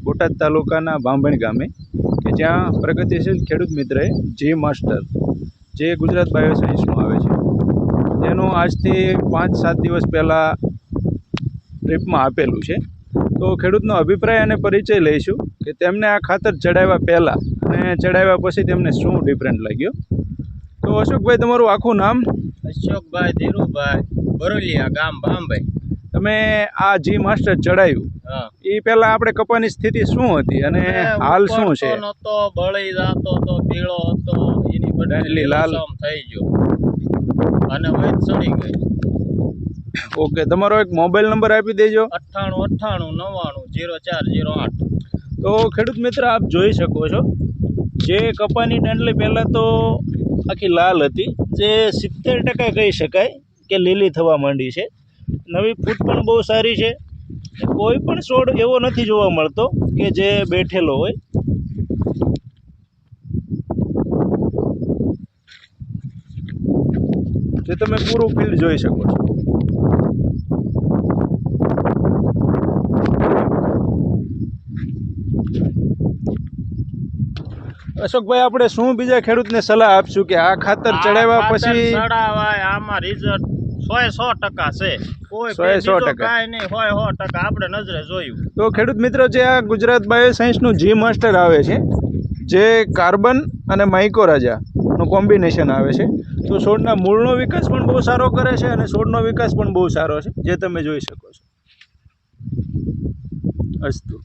બોટાદ તાલુકાના ભાંભણ ગામે કે જ્યાં પ્રગતિશીલ ખેડૂત મિત્રએ જી માસ્ટર જે ગુજરાત બાયોસાયન્સનું આવે છે તેનું આજથી 5-7 દિવસ પહેલાં ટ્રીપમાં આપેલું છે। તો ખેડૂતનો અભિપ્રાય અને પરિચય લઈશું કે તેમને આ ખાતર ચડાવ્યા પહેલાં અને ચડાવ્યા પછી તેમને શું ડિફરન્ટ લાગ્યો। તો અશોકભાઈ, તમારું આખું નામ? અશોકભાઈ ધીરુભાઈ, બરોલિયા, ગામ ભાંભણ। તમે આ જી માસ્ટર ચડાવ્યું એ પહેલા આપણે કપાની સ્થિતિ શું હતી અને હાલ શું છે? નતો, બળી જાતો તો, પીળો હતો, એની બદલી લાલ થઈ ગયો અને વૈદ ચડી ગઈ। ઓકે, તમારો એક મોબાઈલ નંબર આપી દેજો। 9898904008। તો ખેડૂત મિત્ર, આપ જોઈ શકો છો જે કપાની દાંડલી પહેલાં તો આખી લાલ હતી, જે 70% કહી શકાય કે લીલી થવા માંડી છે। નવી ફૂટ પણ બહુ સારી છે। કોઈ પણ છોડ એવો નથી જોવા મળતો કે જે બેઠેલો હોય। જે તમે પૂરું ફિલ્ડ જોઈ શકો છો। અશોકભાઈ, આપણે શું બીજા ખેડૂતને સલાહ આપશું કે આ ખાતર ચડાવ્યા પછી ચડાવાય? આમાં રિઝલ્ટ 100% છે, કોઈ 100% કાંઈ નહીં, 100% આપણે નજરે જોયું। તો ખેડૂત મિત્રો, જે આ ગુજરાત બાયોસાયન્સનું જી માસ્ટર આવે છે જે કાર્બન અને માઇકોરાજાનું કોમ્બિનેશન આવે છે, તો છોડના મૂળનો વિકાસ પણ બહુ સારો કરે છે અને છોડનો વિકાસ પણ બહુ સારો છે, જે તમે જોઈ શકો છો। અસ્તુ।